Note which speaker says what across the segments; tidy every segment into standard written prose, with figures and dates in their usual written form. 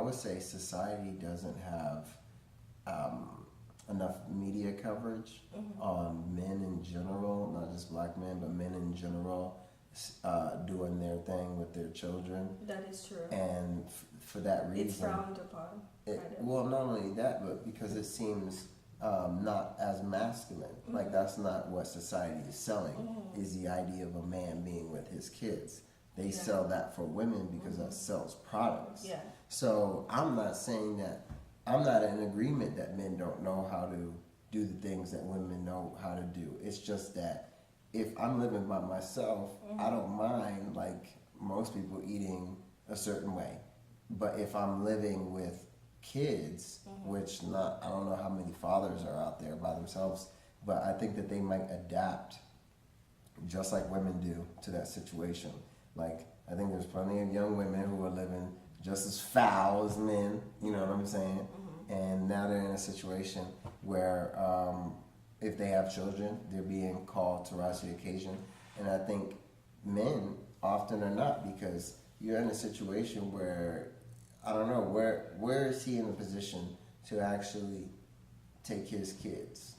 Speaker 1: would say society doesn't have enough media coverage on men in general, not just black men, but men in general doing their thing with their children.
Speaker 2: That is true.
Speaker 1: And for that reason,
Speaker 2: it's frowned upon.
Speaker 1: Well, not only that, but because it seems not as masculine. Like that's not what society is selling. Is the idea of a man being with his kids. They sell that for women because that sells products.
Speaker 2: Yeah.
Speaker 1: So I'm not saying that. I'm not in agreement that men don't know how to do the things that women know how to do. It's just that if I'm living by myself, I don't mind, like most people, eating a certain way. But if I'm living with kids, which I don't know how many fathers are out there by themselves, but I think that they might adapt just like women do to that situation. Like, I think there's plenty of young women who are living just as foul as men, you know what I'm saying? And now they're in a situation where if they have children, they're being called to rise to the occasion. And I think men often are not, because you're in a situation where, I don't know, where is he in a position to actually take his kids?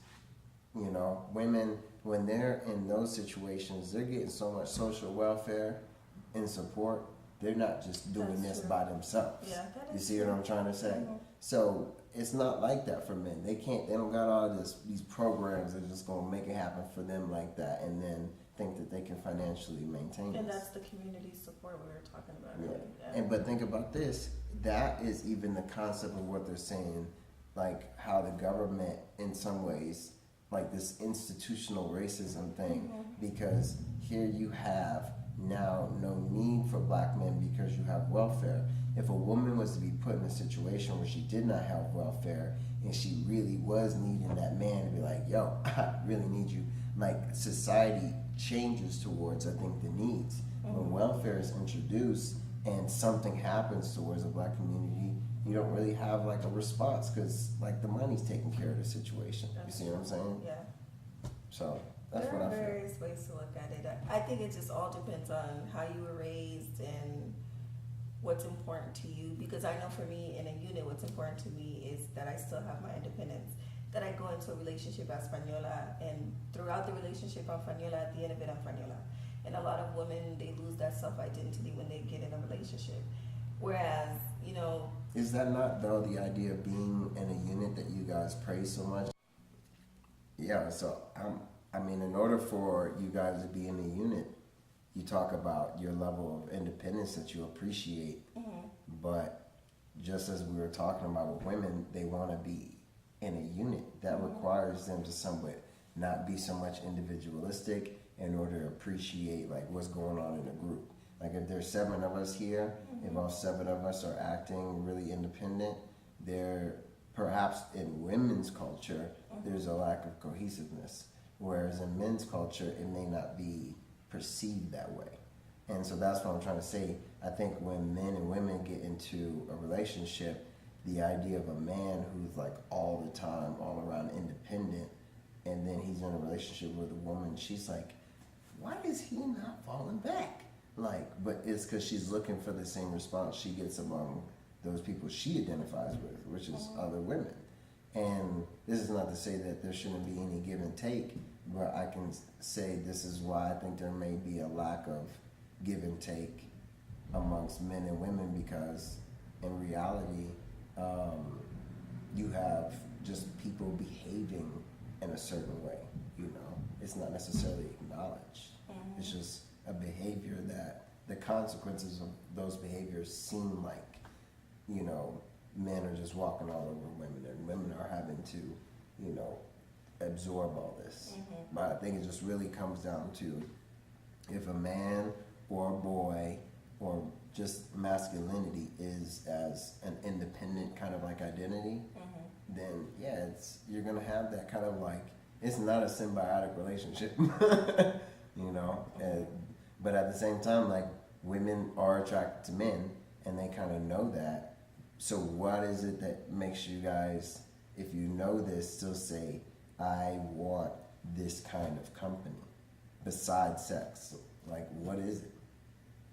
Speaker 1: You know, women, when they're in those situations, they're getting so much social welfare and support. They're not just doing this by themselves.
Speaker 2: Yeah,
Speaker 1: you see what I'm trying to say? So it's not like that for men. They don't got all these programs that are just gonna make it happen for them like that, and then think that they can financially maintain it.
Speaker 2: And that's the community support we were talking about.
Speaker 1: Yeah.
Speaker 2: Right? Yeah.
Speaker 1: But think about this. That is even the concept of what they're saying, like how the government, in some ways, like this institutional racism thing, because here you have now no need for black men because you have welfare. If a woman was to be put in a situation where she did not have welfare and she really was needing that man to be like, yo, I really need you, like society changes towards, I think, the needs. When welfare is introduced and something happens towards the black community, you don't really have like a response because like the money's taking care of the situation. You see what I'm saying?
Speaker 2: Yeah.
Speaker 1: So that's
Speaker 2: there
Speaker 1: what I
Speaker 2: are
Speaker 1: feel.
Speaker 2: various ways to look at it. I think it just all depends on how you were raised and what's important to you. Because I know for me in a unit, what's important to me is that I still have my independence. That I go into a relationship as Fañola, and throughout the relationship I'm Fañola, at the end of it I'm Fañola. And a lot of women, they lose that self-identity when they get in a relationship. Whereas, you know...
Speaker 1: Is that not, though, the idea of being in a unit that you guys praise so much? Yeah, so I mean, in order for you guys to be in a unit, you talk about your level of independence that you appreciate. But just as we were talking about with women, they want to be in a unit. That requires them to somewhat not be so much individualistic in order to appreciate like what's going on in the group. Like if there's 7 of us here, if all 7 of us are acting really independent, there perhaps in women's culture there's a lack of cohesiveness, whereas in men's culture it may not be perceived that way. And so that's what I'm trying to say. I think when men and women get into a relationship, the idea of a man who's like all the time all around independent, and then he's in a relationship with a woman, she's like, why is he not falling back? Like, but it's because she's looking for the same response she gets among those people she identifies with, which is other women. And this is not to say that there shouldn't be any give and take, but I can say this is why I think there may be a lack of give and take amongst men and women, because in reality, you have just people behaving in a certain way, you know. It's not necessarily acknowledged. It's just a behavior that the consequences of those behaviors seem like, you know, men are just walking all over women and women are having to, you know, absorb all this. But I think it just really comes down to if a man or a boy or just masculinity is as an independent kind of like identity, then yeah, you're gonna have that kind of like, it's not a symbiotic relationship, you know. But at the same time, like women are attracted to men, and they kind of know that. So what is it that makes you guys, if you know this, still say, I want this kind of company besides sex? Like, what is it?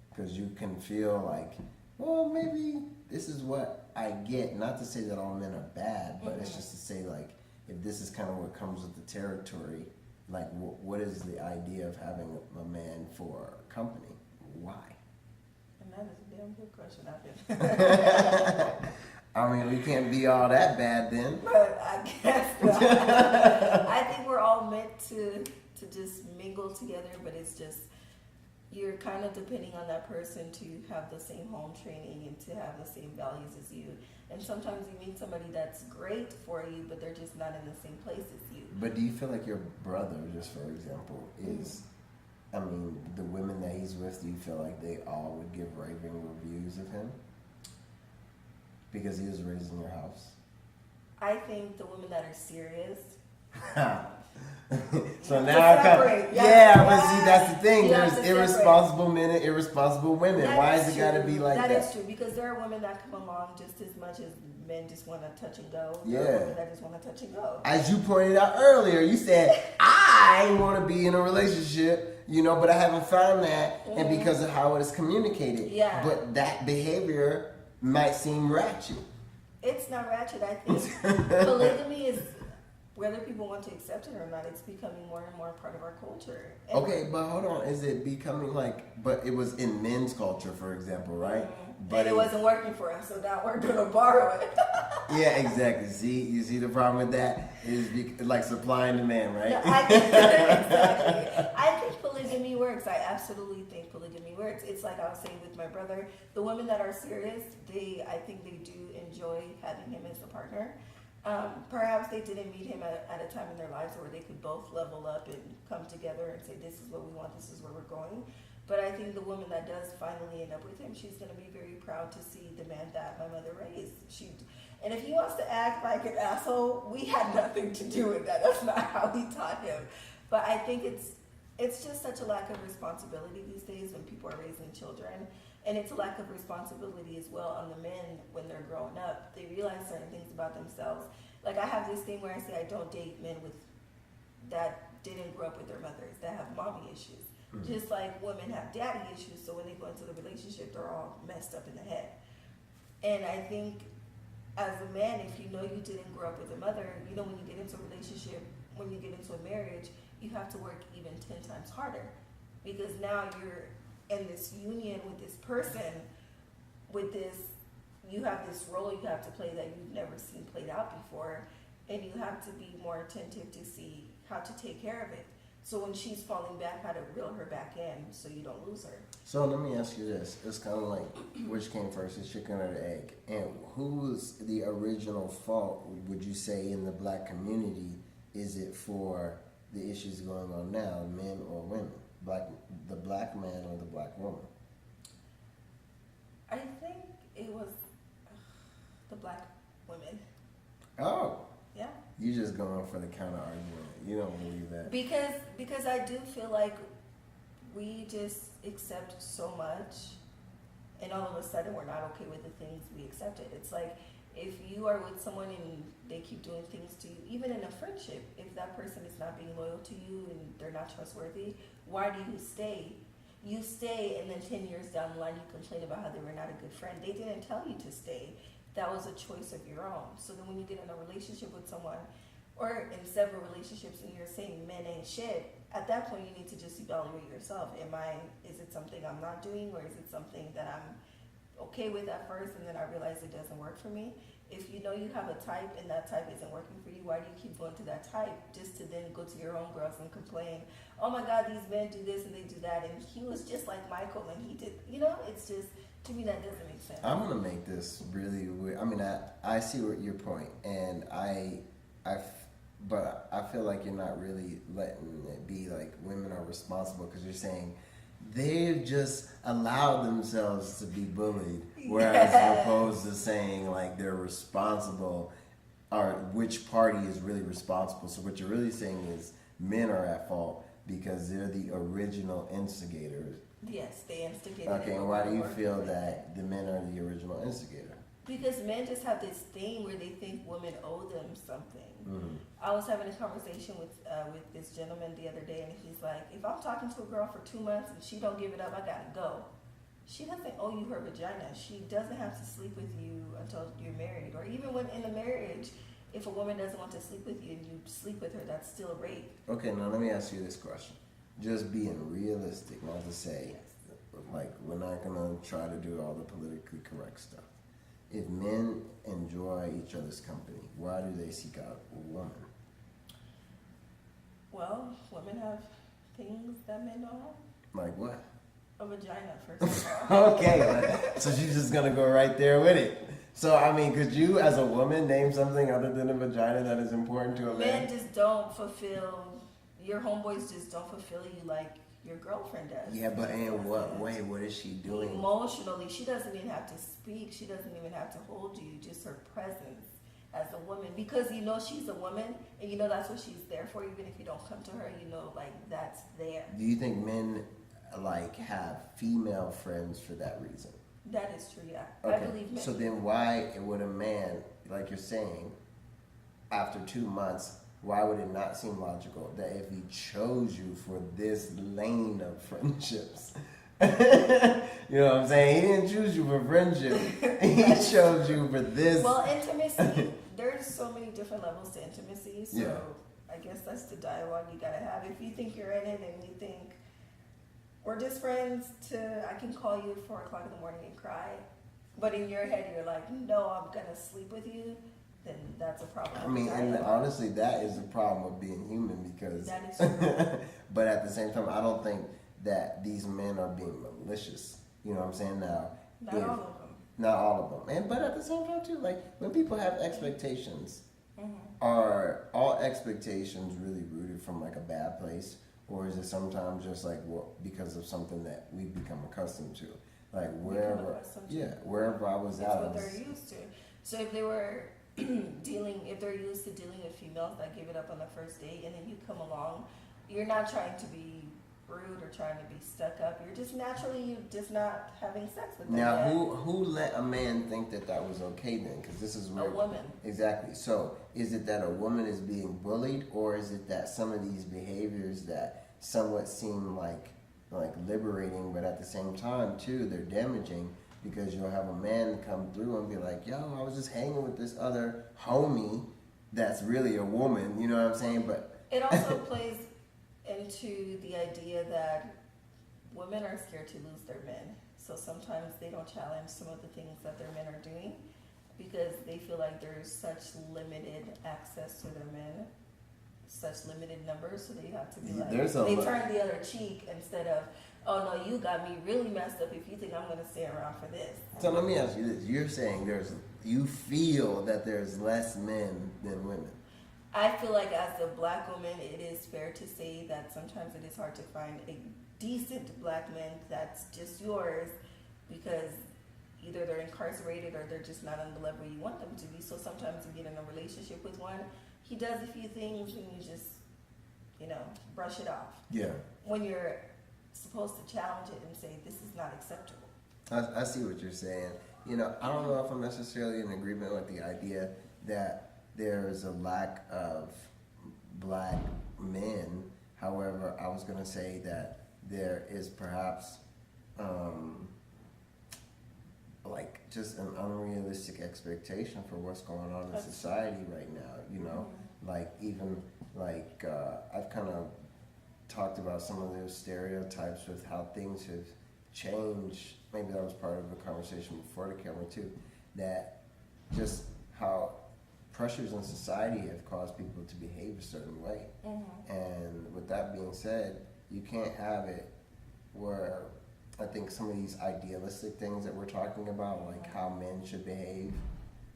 Speaker 1: Because you can feel like well, maybe this is what I get. Not to say that all men are bad, but it's just to say, like, if this is kind of what comes with the territory, like, what is the idea of having a man for company? Why?
Speaker 2: And that is a damn good question.
Speaker 1: I mean, we can't be all that bad then.
Speaker 2: But I guess not. I think we're all meant to just mingle together, but it's just you're kind of depending on that person to have the same home training and to have the same values as you. And sometimes you meet somebody that's great for you, but they're just not in the same place as you.
Speaker 1: But do you feel like your brother, just for example, is, I mean, the women that he's with, do you feel like they all would give raving reviews of him? Because he was raised in your house?
Speaker 2: I think the women that are serious.
Speaker 1: So
Speaker 2: You
Speaker 1: now I
Speaker 2: have to
Speaker 1: come.
Speaker 2: separate.
Speaker 1: But see, that's the thing.
Speaker 2: You have
Speaker 1: There's
Speaker 2: to
Speaker 1: irresponsible men and irresponsible women.
Speaker 2: That
Speaker 1: Why
Speaker 2: is
Speaker 1: is it got to
Speaker 2: true.
Speaker 1: be like that?
Speaker 2: That is true, because there are women that come along just as much as men just want to touch and go. There
Speaker 1: Yeah.
Speaker 2: are women that just want to touch and go.
Speaker 1: As you pointed out earlier, you said, I want to be in a relationship, but I haven't found that, and because of how it is communicated.
Speaker 2: Yeah.
Speaker 1: But that behavior might seem ratchet.
Speaker 2: It's not ratchet. I think polygamy is, whether people want to accept it or not, it's becoming more and more part of our culture. And
Speaker 1: Okay, but hold on. Is it becoming but it was in men's culture, for example, right?
Speaker 2: But it wasn't working for us, so now we're going to borrow it.
Speaker 1: Yeah, exactly. See, you see the problem with that is like supply and demand, right?
Speaker 2: No, exactly. I think polygamy works. I absolutely think polygamy works. It's like I was saying with my brother, the women that are serious, I think they do enjoy having him as a partner. Perhaps they didn't meet him at a time in their lives where they could both level up and come together and say, this is what we want, this is where we're going. But I think the woman that does finally end up with him, she's going to be very proud to see the man that my mother raised. And if he wants to act like an asshole, we had nothing to do with that. That's not how we taught him. But I think it's just such a lack of responsibility these days when people are raising children. And it's a lack of responsibility as well on the men when they're growing up. They realize certain things about themselves. Like I have this thing where I say I don't date men that didn't grow up with their mothers, that have mommy issues. Mm-hmm. Just like women have daddy issues, so when they go into the relationship, they're all messed up in the head. And I think as a man, if you know you didn't grow up with a mother, when you get into a relationship, when you get into a marriage, you have to work even 10 times harder. Because now you're in this union with this person, you have this role you have to play that you've never seen played out before, and you have to be more attentive to see how to take care of it. So when she's falling back, how to reel her back in so you don't lose her.
Speaker 1: So let me ask you this. It's kind of like, which came first, the chicken or the egg? And who's the original fault, would you say, in the black community? Is it for the issues going on now, men or women? The black man or the black woman?
Speaker 2: I think it was the black women.
Speaker 1: Oh.
Speaker 2: Yeah.
Speaker 1: You just going for the counter argument. You don't believe that.
Speaker 2: Because I do feel like we just accept so much, and all of a sudden we're not okay with the things we accepted. It's like if you are with someone and they keep doing things to you, even in a friendship, if that person is not being loyal to you and they're not trustworthy, why do you stay? You stay, and then 10 years down the line you complain about how they were not a good friend. They didn't tell you to stay. That was a choice of your own. So then when you get in a relationship with someone, or in several relationships, and you're saying men ain't shit, at that point you need to just evaluate yourself. Is it something I'm not doing, or is it something that I'm okay with at first and then I realize it doesn't work for me? If you know you have a type and that type isn't working for you, why do you keep going to that type just to then go to your own girls and complain, oh my God, these men do this and they do that, and he was just like Michael and he did, it's just, to me that doesn't make sense.
Speaker 1: I'm going to make this really weird. I mean, I see your point, and but I feel like you're not really letting it be like women are responsible, because you're saying they've just allowed themselves to be bullied, whereas opposed to saying like they're responsible, or which party is really responsible. So what you're really saying is men are at fault because they're the original instigators.
Speaker 2: Yes, they instigated.
Speaker 1: Okay, and why do you feel that the men are the original instigator?
Speaker 2: Because men just have this thing where they think women owe them something. Mm-hmm. I was having a conversation with this gentleman the other day, and he's like, if I'm talking to a girl for 2 months and she don't give it up, I gotta go. she doesn't owe you her vagina. She doesn't have to sleep with you until you're married, or even when in a marriage. If a woman doesn't want to sleep with you and you sleep with her, that's still rape.
Speaker 1: Okay, now let me ask you this question. Just being realistic, not to say, like, we're not gonna try to do all the politically correct stuff. If men enjoy each other's company, why do they seek out a woman?
Speaker 2: Well, women have things that men don't have.
Speaker 1: Like what?
Speaker 2: A vagina, first of all.
Speaker 1: Okay, so she's just gonna go right there with it. So, I mean, could you, as a woman, name something other than a vagina that is important to a man?
Speaker 2: Men just don't fulfill, your homeboys just don't fulfill you like your girlfriend does.
Speaker 1: Yeah, but in what way? What is she doing?
Speaker 2: Emotionally, she doesn't even have to speak. She doesn't even have to hold you. Just her presence as a woman, because you know she's a woman, and you know that's what she's there for. Even if you don't come to her, you know, like, that's there.
Speaker 1: Do you think men, like, have female friends for that reason?
Speaker 2: That is true. Yeah,
Speaker 1: Okay.
Speaker 2: I believe men.
Speaker 1: So then, why would a man, like you're saying, after 2 months, why would it not seem logical that if he chose you for this lane of friendships, you know what I'm saying? He didn't choose you for friendship. He chose you for this.
Speaker 2: Well, intimacy, there's so many different levels to intimacy. So
Speaker 1: Yeah.
Speaker 2: I guess that's the dialogue you gotta have. If you think you're in it and you think we're just friends, I can call you at 4 o'clock in the morning and cry, but in your head you're like, no, I'm gonna sleep with you, then that's a problem.
Speaker 1: I mean, and honestly, that is the problem with being human, because.
Speaker 2: That is true.
Speaker 1: But at the same time, I don't think that these men are being malicious. You know what I'm saying? Now,
Speaker 2: Not
Speaker 1: if-
Speaker 2: all of them.
Speaker 1: not all of them, and but at the same time too, like when people have expectations,
Speaker 2: Mm-hmm.
Speaker 1: are all expectations really rooted from like a bad place, or is it sometimes just like because of something that we've become accustomed to? Like wherever,
Speaker 2: accustomed to.
Speaker 1: yeah, wherever I was
Speaker 2: It's
Speaker 1: at,
Speaker 2: what
Speaker 1: I was,
Speaker 2: they're used to. So if they were if they're used to dealing with females that give it up on the first date, and then you come along, you're not trying to be rude or trying to be stuck up. You're just naturally just not having sex with them.
Speaker 1: now
Speaker 2: yet.
Speaker 1: who let a man think that that was okay then? Because this is
Speaker 2: A
Speaker 1: where
Speaker 2: woman.
Speaker 1: exactly. So is it that a woman is being bullied, or is it that some of these behaviors that somewhat seem like liberating, but at the same time too they're damaging, because you'll have a man come through and be like, yo, I was just hanging with this other homie that's really a woman, you know what I'm saying? But
Speaker 2: It also plays into the idea that women are scared to lose their men. So sometimes they don't challenge some of the things that their men are doing because they feel like there's such limited access to their men, such limited numbers, so they have to be like,
Speaker 1: There's a
Speaker 2: they
Speaker 1: lo-
Speaker 2: turn the other cheek instead of, oh no, you got me really messed up if you think I'm going to stay around for this.
Speaker 1: so let me ask you this. You're saying you feel that there's less men than women.
Speaker 2: I feel like as a black woman, it is fair to say that sometimes it is hard to find a decent black man that's just yours, because either they're incarcerated or they're just not on the level you want them to be. So sometimes you get in a relationship with one, he does a few things and you just, brush it off.
Speaker 1: Yeah.
Speaker 2: When you're supposed to challenge it and say, this is not acceptable.
Speaker 1: I see what you're saying. I don't know if I'm necessarily in agreement with the idea that there's a lack of black men. However, I was going to say that there is perhaps just an unrealistic expectation for what's going on in society right now. I've kind of talked about some of those stereotypes with how things have changed. Maybe that was part of a conversation before the camera too, that just how pressures in society have caused people to behave a certain way.
Speaker 2: Mm-hmm.
Speaker 1: And with that being said, you can't have it where I think some of these idealistic things that we're talking about, like how men should behave,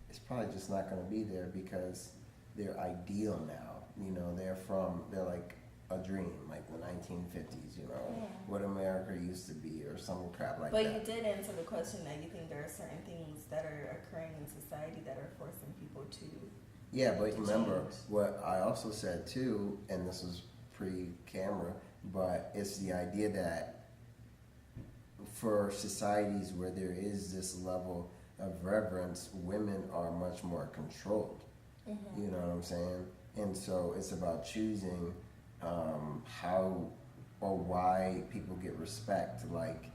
Speaker 1: it's probably just not going to be there because they're ideal now. They're like a dream, like the 1950s, what America used to be, or some crap like
Speaker 2: But
Speaker 1: that.
Speaker 2: you did answer the question that you think there are certain things that are occurring in society that are forcing people to.
Speaker 1: Yeah, but remember
Speaker 2: change.
Speaker 1: what I also said too, and this was pre-camera, but it's the idea that for societies where there is this level of reverence, women are much more controlled.
Speaker 2: Mm-hmm.
Speaker 1: You know what I'm saying? And so it's about choosing how or why people get respect. Like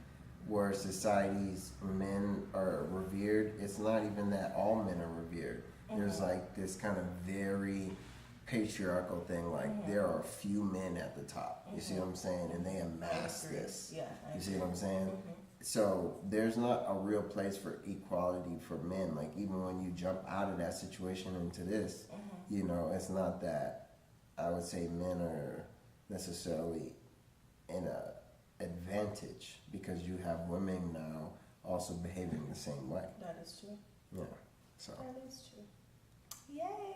Speaker 1: where society's men are revered, it's not even that all men are revered. There's like this kind of very patriarchal thing, like there are few men at the top. You see what I'm saying? And they amass this.
Speaker 2: Yeah,
Speaker 1: You see what I'm saying? So there's not a real place for equality for men. Like even when you jump out of that situation into this, you know, it's not that I would say men are necessarily in a advantage because you have women now also behaving the same way.
Speaker 2: That is true.
Speaker 1: Yeah. So
Speaker 2: That is true. Yay!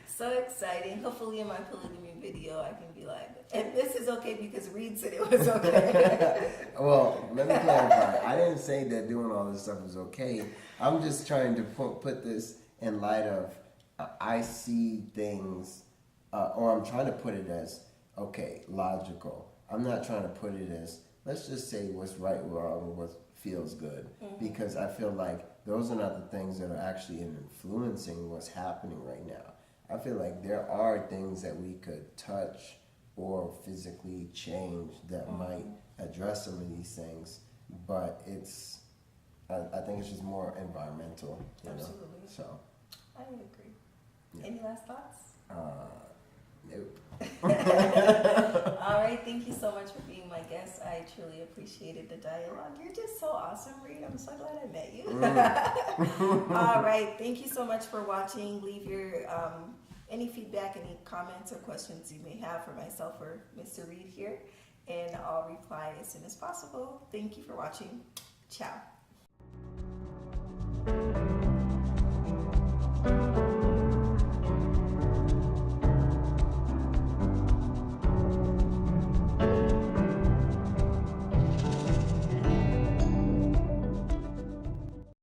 Speaker 2: So exciting. Hopefully in my polygamy video I can be like, and this is okay because Reed said it was okay.
Speaker 1: well, let me clarify. I didn't say that doing all this stuff is okay. I'm just trying to put this in light of I see things, or I'm trying to put it as, okay, logical. I'm not trying to put it as, let's just say what's right, wrong, what feels good. Because I feel like those are not the things that are actually influencing what's happening right now. I feel like there are things that we could touch or physically change that might address some of these things, but it's, I think it's just more environmental, you
Speaker 2: Absolutely.
Speaker 1: know? So,
Speaker 2: I would agree.
Speaker 1: Yeah.
Speaker 2: Any last thoughts?
Speaker 1: nope.
Speaker 2: All right, thank you so much for being my guest. I truly appreciated the dialogue. You're just so awesome, Reed. I'm so glad I met you. All right, thank you so much for watching. Leave your any feedback, any comments or questions you may have for myself or Mr. Reed here, and I'll reply as soon as possible. Thank you for watching. Ciao.